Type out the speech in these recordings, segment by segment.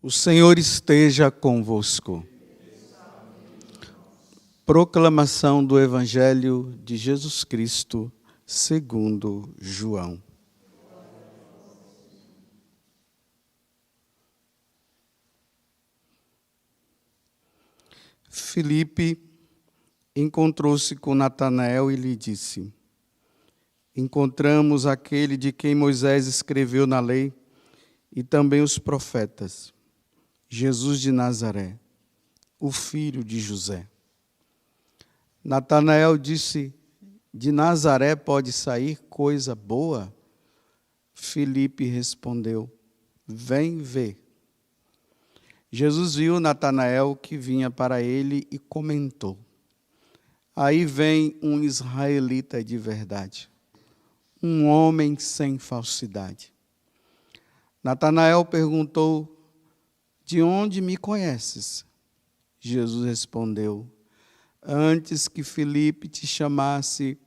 O Senhor esteja convosco. Proclamação do Evangelho de Jesus Cristo, segundo João. Filipe encontrou-se com Natanael e lhe disse: Encontramos aquele de quem Moisés escreveu na lei e também os profetas, Jesus de Nazaré, o filho de José. Natanael disse: De Nazaré pode sair coisa boa? Filipe respondeu: Vem ver. Jesus viu Natanael que vinha para ele e comentou: Aí vem um israelita de verdade, um homem sem falsidade. Natanael perguntou: De onde me conheces? Jesus respondeu: Antes que Filipe te chamasse,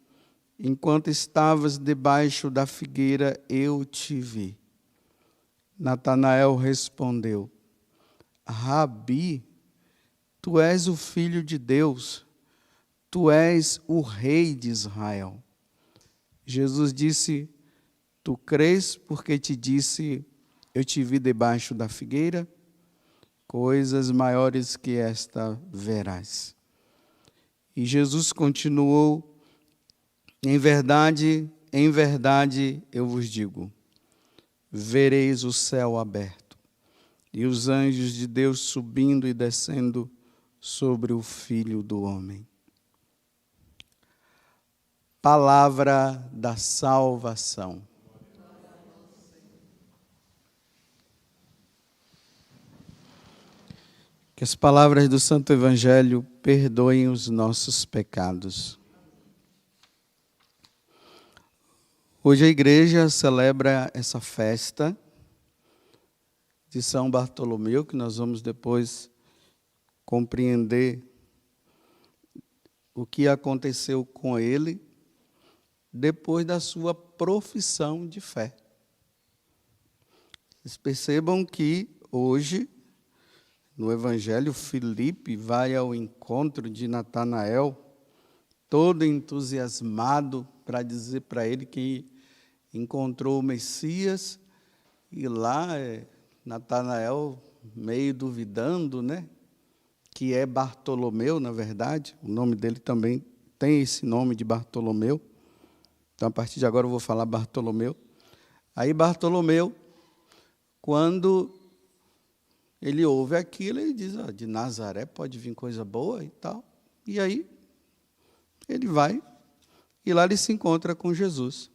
enquanto estavas debaixo da figueira, eu te vi. Natanael respondeu: Rabi, tu és o Filho de Deus, tu és o Rei de Israel. Jesus disse: Tu crês porque te disse, eu te vi debaixo da figueira? Coisas maiores que esta verás. E Jesus continuou: em verdade, eu vos digo, vereis o céu aberto e os anjos de Deus subindo e descendo sobre o Filho do Homem. Palavra da salvação. Que as palavras do Santo Evangelho perdoem os nossos pecados. Hoje a igreja celebra essa festa de São Bartolomeu, que nós vamos depois compreender o que aconteceu com ele depois da sua profissão de fé. Vocês percebam que hoje, no Evangelho, Filipe vai ao encontro de Natanael, todo entusiasmado para dizer para ele que encontrou o Messias, e lá Natanael meio duvidando, né? Que é Bartolomeu, na verdade, o nome dele também tem esse nome de Bartolomeu, então a partir de agora eu vou falar Bartolomeu. Aí Bartolomeu, quando ele ouve aquilo, ele diz: de Nazaré pode vir coisa boa e tal. E aí, ele vai, e lá ele se encontra com Jesus.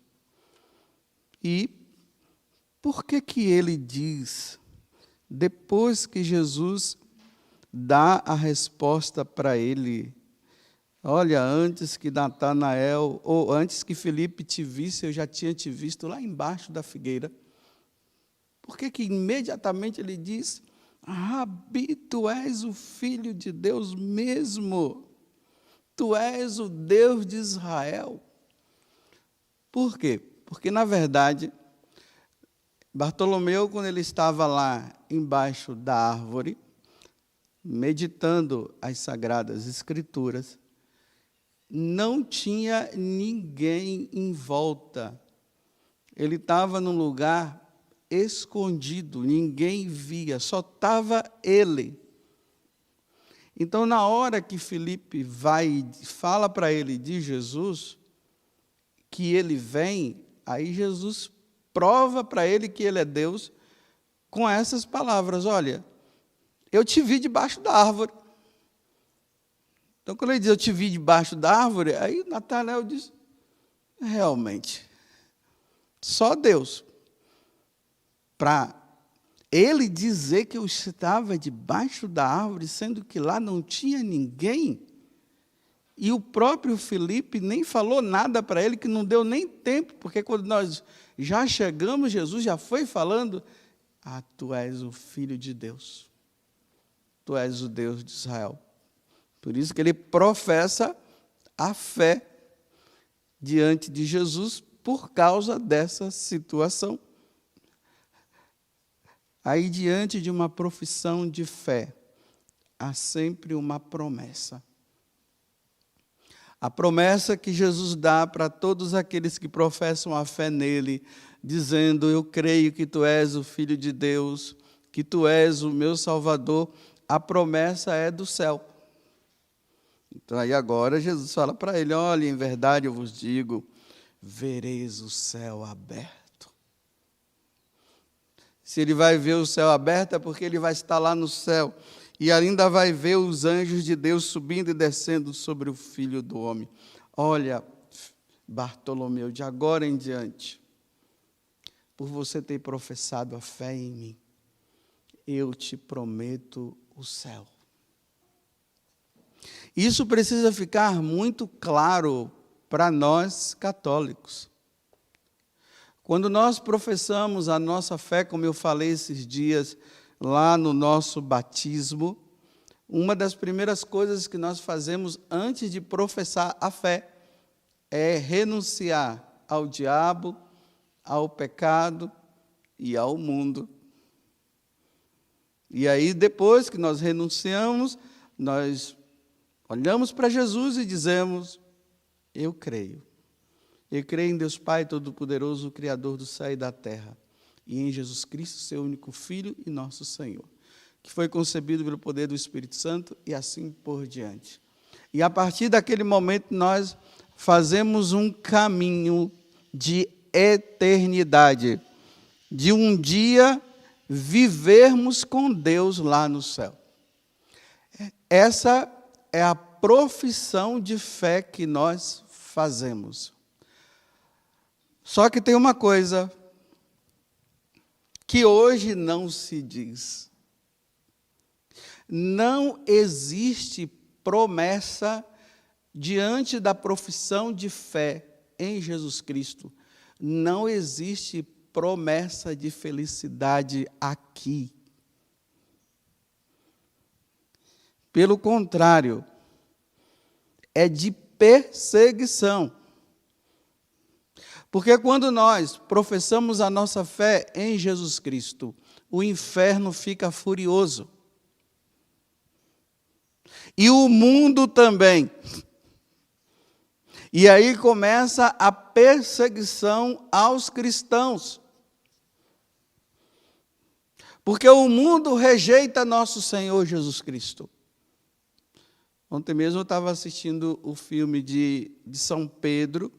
E por que ele diz, depois que Jesus dá a resposta para ele, olha, antes que Natanael, ou antes que Filipe te visse, eu já tinha te visto lá embaixo da figueira. Por que imediatamente ele diz: Rabi, tu és o Filho de Deus mesmo, tu és o Deus de Israel? Por quê? Porque, na verdade, Bartolomeu, quando ele estava lá embaixo da árvore, meditando as Sagradas Escrituras, não tinha ninguém em volta. Ele estava num lugar escondido, ninguém via, só estava ele. Então, na hora que Filipe vai e fala para ele de Jesus, que ele vem, aí Jesus prova para ele que ele é Deus com essas palavras: olha, eu te vi debaixo da árvore. Então, quando ele diz eu te vi debaixo da árvore, aí Natanael diz: realmente, só Deus. Para ele dizer que eu estava debaixo da árvore, sendo que lá não tinha ninguém, e o próprio Filipe nem falou nada para ele, que não deu nem tempo, porque quando nós já chegamos, Jesus já foi falando: tu és o Filho de Deus, tu és o Deus de Israel. Por isso que ele professa a fé diante de Jesus por causa dessa situação. Aí, diante de uma profissão de fé, há sempre uma promessa. A promessa que Jesus dá para todos aqueles que professam a fé nele, dizendo: eu creio que tu és o Filho de Deus, que tu és o meu Salvador, a promessa é do céu. Então aí agora Jesus fala para ele: olha, em verdade eu vos digo, vereis o céu aberto. Se ele vai ver o céu aberto é porque ele vai estar lá no céu. E ainda vai ver os anjos de Deus subindo e descendo sobre o Filho do Homem. Olha, Bartolomeu, de agora em diante, por você ter professado a fé em mim, eu te prometo o céu. Isso precisa ficar muito claro para nós católicos. Quando nós professamos a nossa fé, como eu falei esses dias, lá no nosso batismo, uma das primeiras coisas que nós fazemos antes de professar a fé é renunciar ao diabo, ao pecado e ao mundo. E aí, depois que nós renunciamos, nós olhamos para Jesus e dizemos: eu creio. Eu creio em Deus Pai Todo-Poderoso, o Criador do céu e da terra, e em Jesus Cristo, seu único Filho e nosso Senhor, que foi concebido pelo poder do Espírito Santo e assim por diante. E a partir daquele momento nós fazemos um caminho de eternidade, de um dia vivermos com Deus lá no céu. Essa é a profissão de fé que nós fazemos. Só que tem uma coisa que hoje não se diz. Não existe promessa diante da profissão de fé em Jesus Cristo. Não existe promessa de felicidade aqui. Pelo contrário, é de perseguição. Porque quando nós professamos a nossa fé em Jesus Cristo, o inferno fica furioso. E o mundo também. E aí começa a perseguição aos cristãos. Porque o mundo rejeita nosso Senhor Jesus Cristo. Ontem mesmo eu estava assistindo o filme de São Pedro,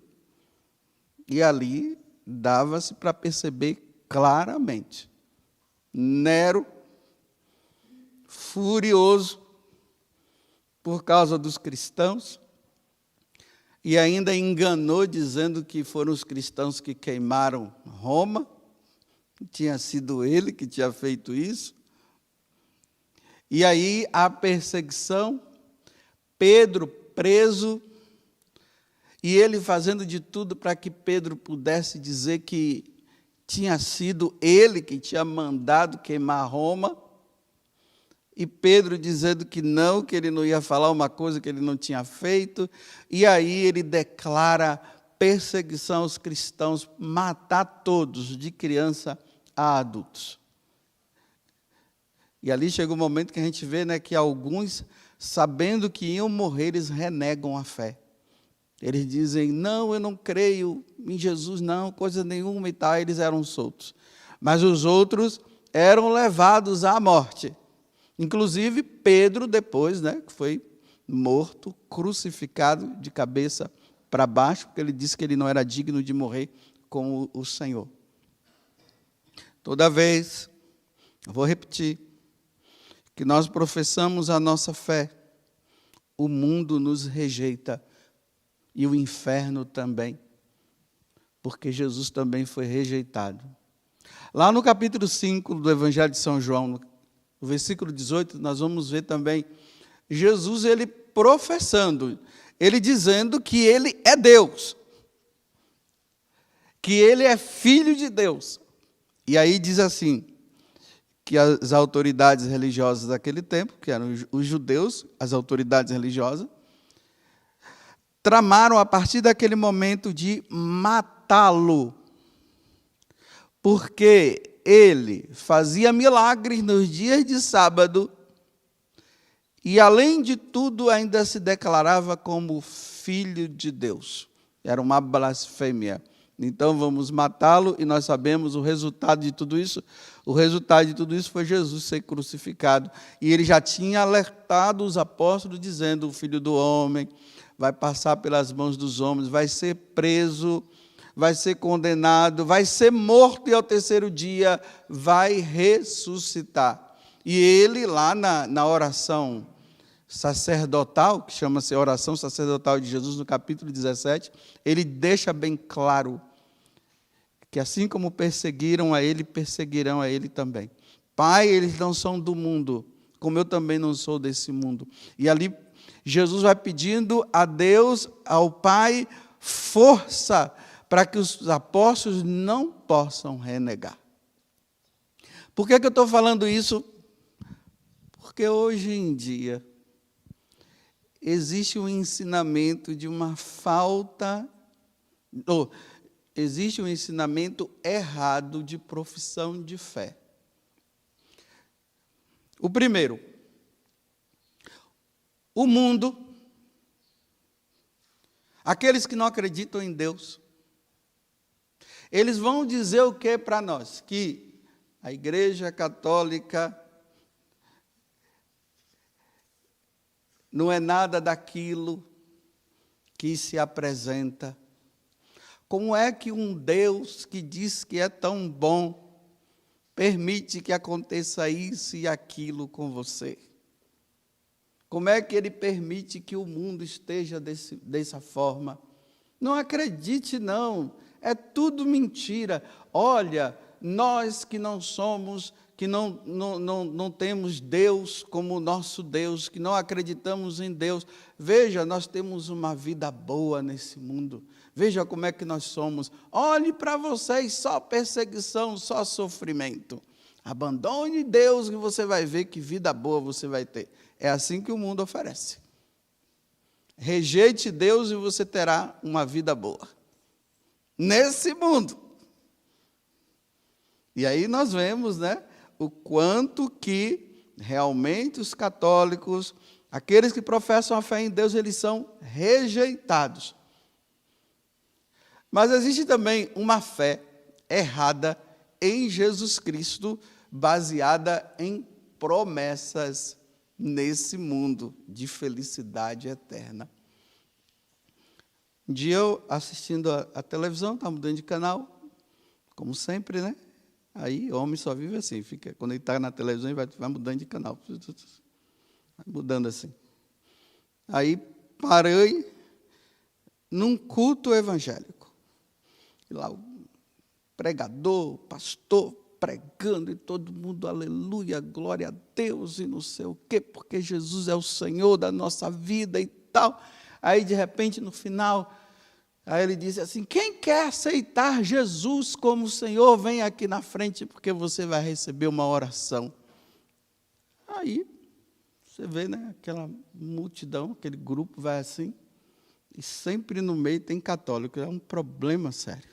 e ali dava-se para perceber claramente. Nero, furioso por causa dos cristãos, e ainda enganou dizendo que foram os cristãos que queimaram Roma, tinha sido ele que tinha feito isso. E aí a perseguição, Pedro preso, e ele fazendo de tudo para que Pedro pudesse dizer que tinha sido ele que tinha mandado queimar Roma, e Pedro dizendo que ele não ia falar uma coisa que ele não tinha feito, e aí ele declara perseguição aos cristãos, matar todos, de criança a adultos. E ali chega um momento que a gente vê, que alguns, sabendo que iam morrer, eles renegam a fé. Eles dizem: não, eu não creio em Jesus, não, coisa nenhuma e tal. Eles eram soltos. Mas os outros eram levados à morte. Inclusive Pedro, depois, que foi morto, crucificado de cabeça para baixo, porque ele disse que ele não era digno de morrer com o Senhor. Toda vez, eu vou repetir, que nós professamos a nossa fé, o mundo nos rejeita. E o inferno também, porque Jesus também foi rejeitado. Lá no capítulo 5 do Evangelho de São João, no versículo 18, nós vamos ver também Jesus, ele professando, ele dizendo que ele é Deus, que ele é filho de Deus. E aí diz assim, que as autoridades religiosas daquele tempo, que eram os judeus, as autoridades religiosas, tramaram a partir daquele momento de matá-lo, porque ele fazia milagres nos dias de sábado e, além de tudo, ainda se declarava como filho de Deus. Era uma blasfêmia. Então vamos matá-lo, e nós sabemos o resultado de tudo isso. O resultado de tudo isso foi Jesus ser crucificado. E ele já tinha alertado os apóstolos, dizendo: o Filho do Homem vai passar pelas mãos dos homens, vai ser preso, vai ser condenado, vai ser morto, e ao terceiro dia vai ressuscitar. E ele, lá na oração sacerdotal, que chama-se Oração Sacerdotal de Jesus, no capítulo 17, ele deixa bem claro que assim como perseguiram a ele, perseguirão a ele também. Pai, eles não são do mundo, como eu também não sou desse mundo. E ali Jesus vai pedindo a Deus, ao Pai, força para que os apóstolos não possam renegar. Por que eu estou falando isso? Porque hoje em dia existe um ensinamento de uma falta, existe um ensinamento errado de profissão de fé. O primeiro, o mundo, aqueles que não acreditam em Deus, eles vão dizer o que para nós? Que a Igreja Católica não é nada daquilo que se apresenta. Como é que um Deus que diz que é tão bom permite que aconteça isso e aquilo com você? Como é que Ele permite que o mundo esteja dessa forma? Não acredite, não. É tudo mentira. Olha, nós que não somos, que não temos Deus como nosso Deus, que não acreditamos em Deus, veja, nós temos uma vida boa nesse mundo. Veja como é que nós somos. Olhe para vocês, só perseguição, só sofrimento. Abandone Deus e você vai ver que vida boa você vai ter. É assim que o mundo oferece. Rejeite Deus e você terá uma vida boa. Nesse mundo. E aí nós vemos, né, o quanto que realmente os católicos, aqueles que professam a fé em Deus, eles são rejeitados. Mas existe também uma fé errada em Jesus Cristo, baseada em promessas nesse mundo de felicidade eterna. Um dia eu, assistindo a televisão, estava mudando de canal, como sempre, né? Aí, homem só vive assim, fica, quando ele está na televisão, ele vai mudando de canal. Vai mudando assim. Aí, parei num culto evangélico. E lá, o pregador, o pastor, pregando, e todo mundo, aleluia, glória a Deus, e não sei o quê, porque Jesus é o Senhor da nossa vida e tal. Aí, de repente, no final, aí ele disse assim: quem quer aceitar Jesus como Senhor, vem aqui na frente, porque você vai receber uma oração. Aí, você vê, né, aquela multidão, aquele grupo vai assim, e sempre no meio tem católico, é um problema sério.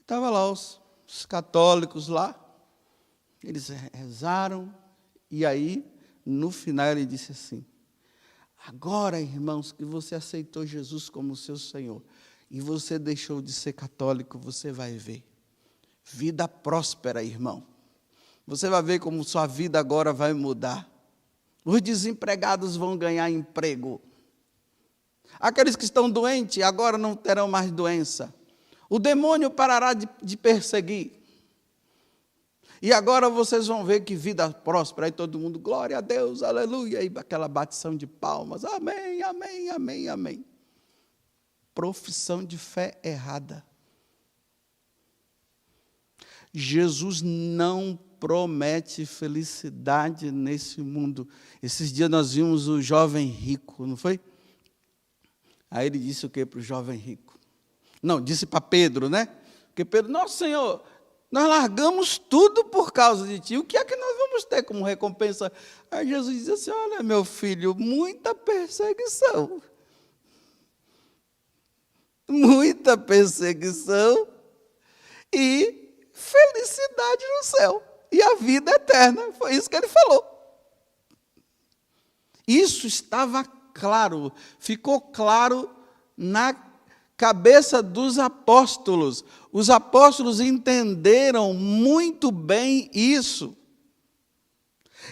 Estava lá os católicos lá, eles rezaram, e aí, no final, ele disse assim: agora, irmãos, que você aceitou Jesus como seu Senhor, e você deixou de ser católico, você vai ver vida próspera, irmão. Você vai ver como sua vida agora vai mudar. Os desempregados vão ganhar emprego. Aqueles que estão doentes agora não terão mais doença. O demônio parará de perseguir. E agora vocês vão ver que vida próspera. Aí todo mundo, glória a Deus, aleluia. E aquela batição de palmas, amém, amém, amém, amém. Profissão de fé errada. Jesus não promete felicidade nesse mundo. Esses dias nós vimos o jovem rico, não foi? Aí ele disse o que para o jovem rico? Não, disse para Pedro, né? Porque Pedro, nosso Senhor, nós largamos tudo por causa de ti. O que é que nós vamos ter como recompensa? Aí Jesus diz assim: olha, meu filho, muita perseguição. Muita perseguição e felicidade cidade no céu e a vida eterna. Foi isso que ele falou. Isso estava claro, ficou claro na cabeça dos apóstolos. Os apóstolos entenderam muito bem isso.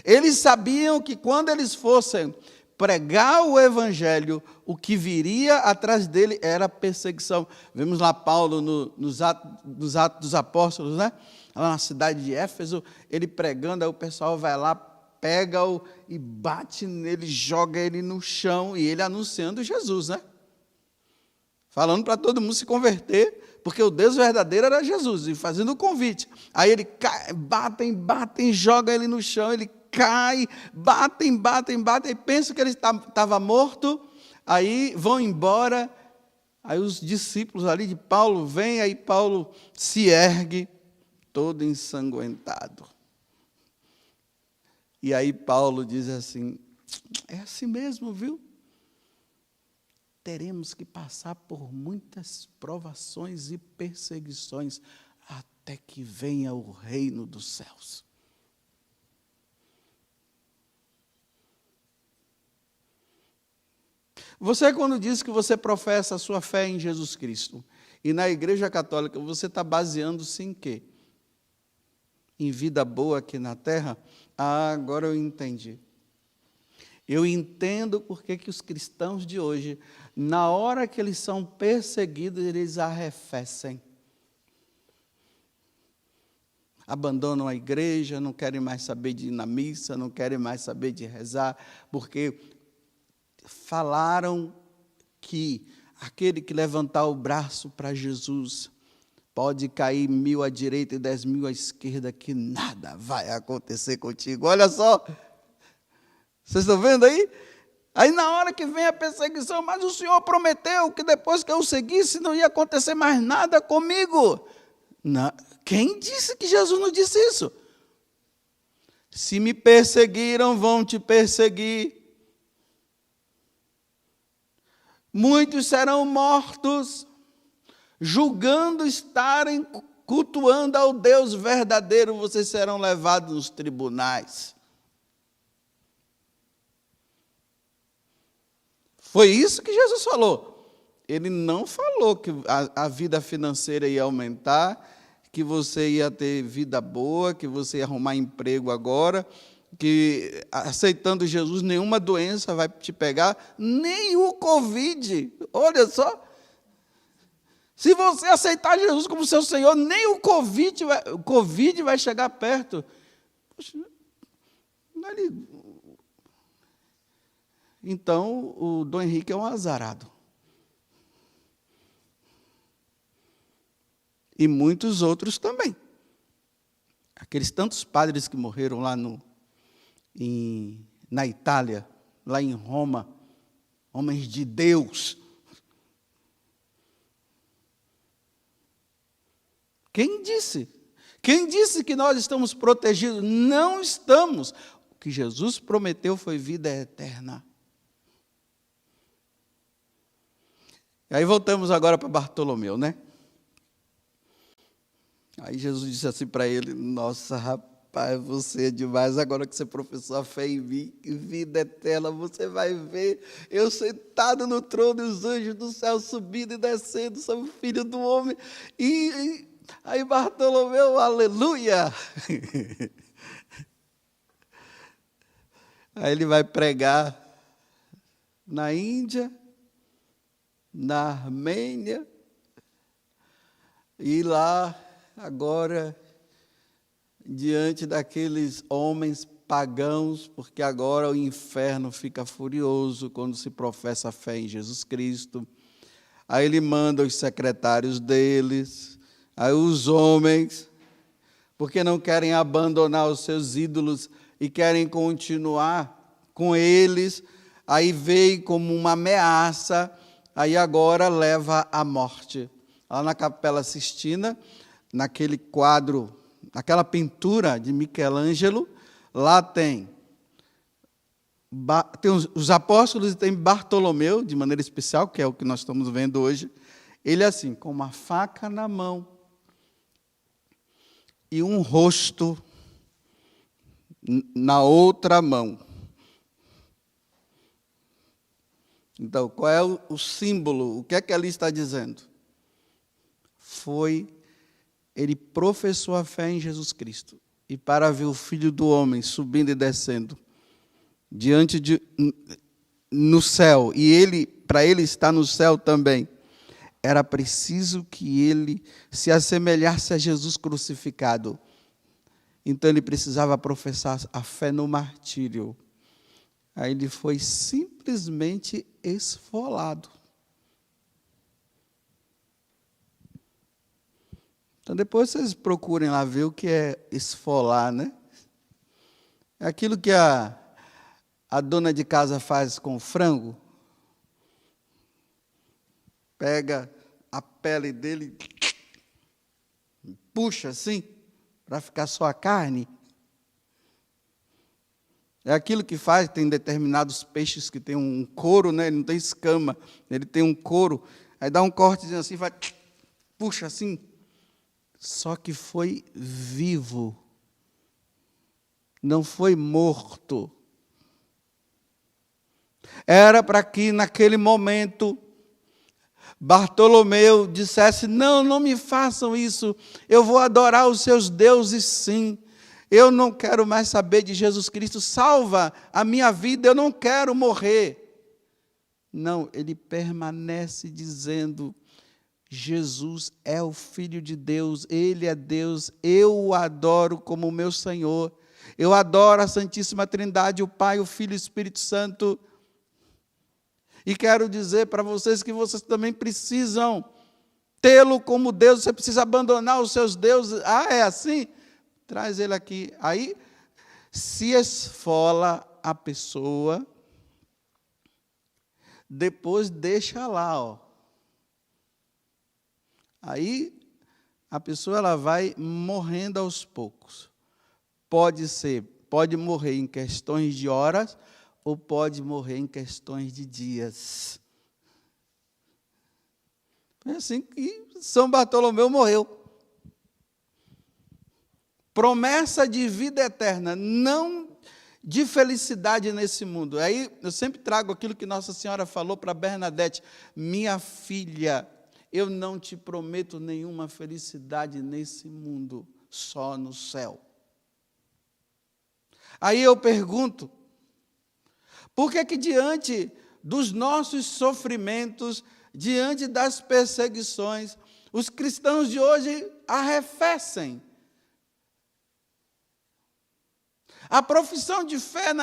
Eles sabiam que quando eles fossem pregar o evangelho, o que viria atrás dele era perseguição. Vemos lá Paulo nos Atos dos Apóstolos, né? Lá na cidade de Éfeso, ele pregando, aí o pessoal vai lá, pega-o e bate nele, joga ele no chão, e ele anunciando Jesus, né? Falando para todo mundo se converter, porque o Deus verdadeiro era Jesus, e fazendo o convite. Aí ele cai, batem, joga ele no chão, ele cai, batem, e pensam que ele estava morto, aí vão embora, aí os discípulos ali de Paulo vêm, aí Paulo se ergue, todo ensanguentado. E aí Paulo diz assim, é assim mesmo, viu? Teremos que passar por muitas provações e perseguições até que venha o reino dos céus. Você, quando diz que você professa a sua fé em Jesus Cristo, e na Igreja Católica, você está baseando-se em quê? Em vida boa aqui na terra? Ah, agora eu entendi. Eu entendo porque que os cristãos de hoje, na hora que eles são perseguidos, eles arrefecem. Abandonam a igreja, não querem mais saber de ir na missa, não querem mais saber de rezar, porque falaram que aquele que levantar o braço para Jesus pode cair 1000 à direita e 10.000 à esquerda, que nada vai acontecer contigo. Olha só, vocês estão vendo aí? Aí na hora que vem a perseguição, mas o Senhor prometeu que depois que eu seguisse não ia acontecer mais nada comigo. Não. Quem disse que Jesus não disse isso? Se me perseguiram, vão te perseguir. Muitos serão mortos, julgando estarem cultuando ao Deus verdadeiro, vocês serão levados nos tribunais. Foi isso que Jesus falou. Ele não falou que a vida financeira ia aumentar, que você ia ter vida boa, que você ia arrumar emprego agora, que aceitando Jesus nenhuma doença vai te pegar, nem o Covid. Olha só. Se você aceitar Jesus como seu Senhor, nem o Covid vai chegar perto. Poxa, então, o Dom Henrique é um azarado. E muitos outros também. Aqueles tantos padres que morreram lá na Itália, lá em Roma, homens de Deus. Quem disse? Quem disse que nós estamos protegidos? Não estamos. O que Jesus prometeu foi vida eterna. E aí voltamos agora para Bartolomeu, né? Aí Jesus disse assim para ele, nossa, rapaz, você é demais, agora que você professou a fé em mim, vida eterna, você vai ver eu sentado no trono e os anjos do céu subindo e descendo sobre o Filho do Homem. Aí Bartolomeu, aleluia! Aí ele vai pregar na Índia, na Armênia, e lá, agora, diante daqueles homens pagãos, porque agora o inferno fica furioso quando se professa a fé em Jesus Cristo. Aí ele manda os secretários deles, aí os homens, porque não querem abandonar os seus ídolos e querem continuar com eles, aí veio como uma ameaça, aí agora leva à morte. Lá na Capela Sistina, naquele quadro, naquela pintura de Michelangelo, lá tem os apóstolos e tem Bartolomeu, de maneira especial, que é o que nós estamos vendo hoje. Ele assim, com uma faca na mão, e um rosto na outra mão. Então, qual é o símbolo? O que é que ali está dizendo? Ele professou a fé em Jesus Cristo. E para ver o Filho do Homem subindo e descendo no céu, e para ele estar no céu também, era preciso que ele se assemelhasse a Jesus crucificado. Então ele precisava professar a fé no martírio. Aí ele foi simplesmente esfolado. Então depois vocês procurem lá ver o que é esfolar, né? É aquilo que a dona de casa faz com o frango. Pega a pele dele, puxa assim, para ficar só a carne. É aquilo que faz, tem determinados peixes que tem um couro, né? Ele não tem escama, ele tem um couro. Aí dá um cortezinho assim, vai, puxa assim. Só que foi vivo, não foi morto. Era para que naquele momento Bartolomeu dissesse: não me façam isso, eu vou adorar os seus deuses sim. Eu não quero mais saber de Jesus Cristo, salva a minha vida, eu não quero morrer. Não, ele permanece dizendo: Jesus é o Filho de Deus, Ele é Deus, eu o adoro como meu Senhor. Eu adoro a Santíssima Trindade, o Pai, o Filho e o Espírito Santo. E quero dizer para vocês que vocês também precisam tê-lo como Deus, você precisa abandonar os seus deuses. Ah, é assim? Traz ele aqui. Aí se esfola a pessoa, depois deixa lá, ó. Aí a pessoa ela vai morrendo aos poucos. Pode morrer em questões de horas ou pode morrer em questões de dias. É assim que São Bartolomeu morreu. Promessa de vida eterna, não de felicidade nesse mundo. Aí eu sempre trago aquilo que Nossa Senhora falou para Bernadette: minha filha, eu não te prometo nenhuma felicidade nesse mundo, só no céu. Aí eu pergunto, por que que diante dos nossos sofrimentos, diante das perseguições, os cristãos de hoje arrefecem? A profissão de fé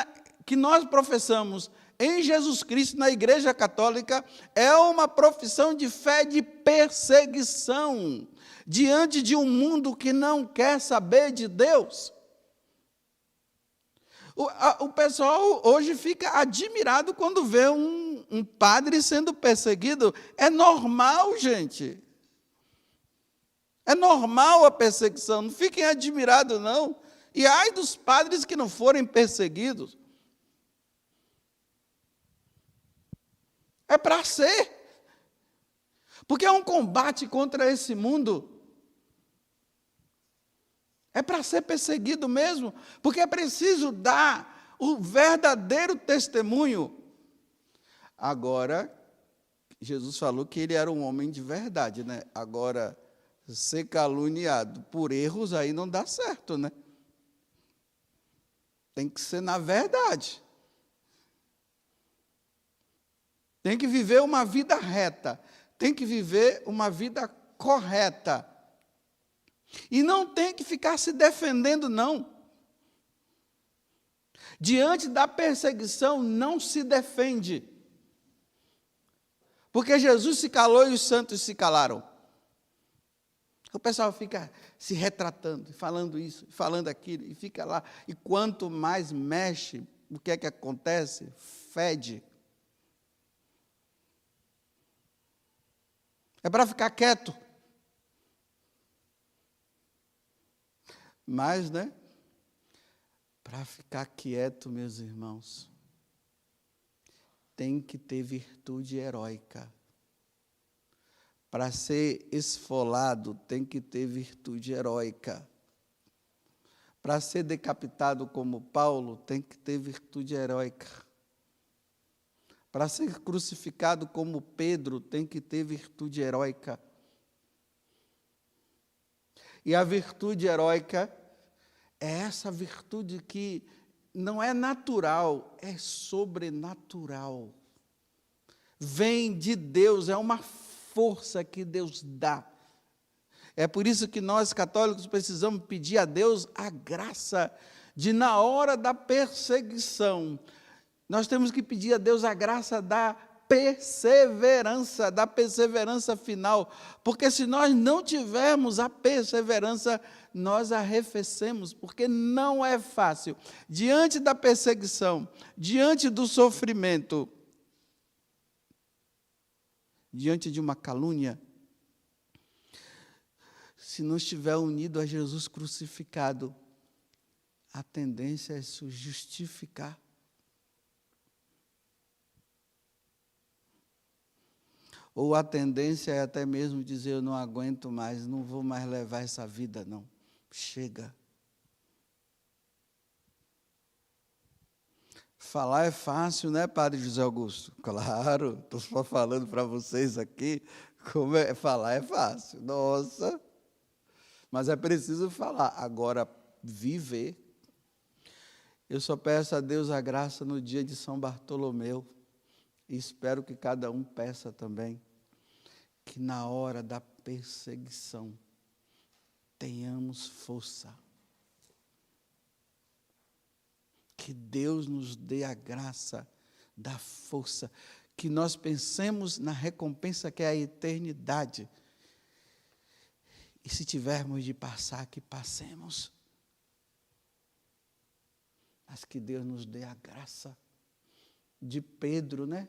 que nós professamos em Jesus Cristo na Igreja Católica é uma profissão de fé de perseguição diante de um mundo que não quer saber de Deus. O pessoal hoje fica admirado quando vê um padre sendo perseguido. É normal, gente. É normal a perseguição, não fiquem admirados, não. E ai dos padres que não forem perseguidos. É para ser. Porque é um combate contra esse mundo. É para ser perseguido mesmo. Porque é preciso dar o verdadeiro testemunho. Agora, Jesus falou que ele era um homem de verdade, né? Agora, ser caluniado por erros aí não dá certo, né? Tem que ser na verdade. Tem que viver uma vida reta. Tem que viver uma vida correta. E não tem que ficar se defendendo, não. Diante da perseguição, não se defende. Porque Jesus se calou e os santos se calaram. O pessoal fica se retratando, falando isso, falando aquilo, e fica lá. E quanto mais mexe, o que é que acontece? Fede. É para ficar quieto. Mas, né? Para ficar quieto, meus irmãos, tem que ter virtude heróica. Para ser esfolado, tem que ter virtude heróica. Para ser decapitado como Paulo, tem que ter virtude heróica. Para ser crucificado como Pedro, tem que ter virtude heróica. E a virtude heróica é essa virtude que não é natural, é sobrenatural. Vem de Deus, é uma força que Deus dá. É por isso que nós, católicos, precisamos pedir a Deus a graça de, na hora da perseguição, nós temos que pedir a Deus a graça da perseverança final, porque se nós não tivermos a perseverança, nós arrefecemos, porque não é fácil. Diante da perseguição, diante do sofrimento, diante de uma calúnia, se não estiver unido a Jesus crucificado, a tendência é se justificar. Ou a tendência é até mesmo dizer, eu não aguento mais, não vou mais levar essa vida, não. Chega. Falar é fácil, né, Padre José Augusto? Claro, estou só falando para vocês aqui, falar é fácil. Nossa! Mas é preciso falar. Agora, viver. Eu só peço a Deus a graça no dia de São Bartolomeu. E espero que cada um peça também. Que na hora da perseguição, tenhamos força. Que Deus nos dê a graça da força. Que nós pensemos na recompensa que é a eternidade. E se tivermos de passar, que passemos. Mas que Deus nos dê a graça de Pedro, né?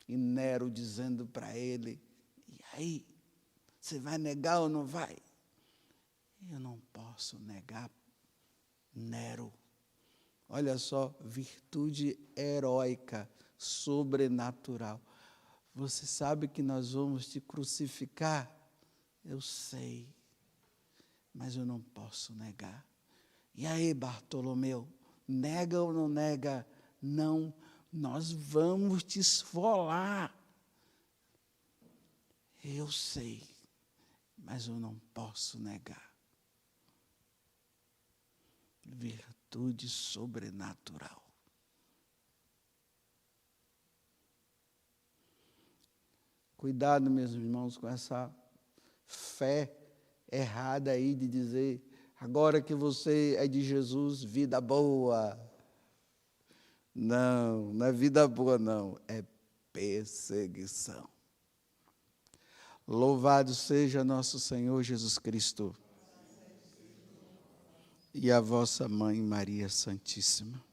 E Nero dizendo para ele, e aí, você vai negar ou não vai? Eu não posso negar, Nero. Olha só, virtude heróica, sobrenatural. Você sabe que nós vamos te crucificar? Eu sei, mas eu não posso negar. E aí, Bartolomeu, nega ou não nega? Não, nós vamos te esfolar. Eu sei, mas eu não posso negar. Virtude sobrenatural. Cuidado, meus irmãos, com essa fé errada aí de dizer, agora que você é de Jesus, vida boa. Não, não é vida boa, não, é perseguição. Louvado seja nosso Senhor Jesus Cristo e a vossa Mãe Maria Santíssima.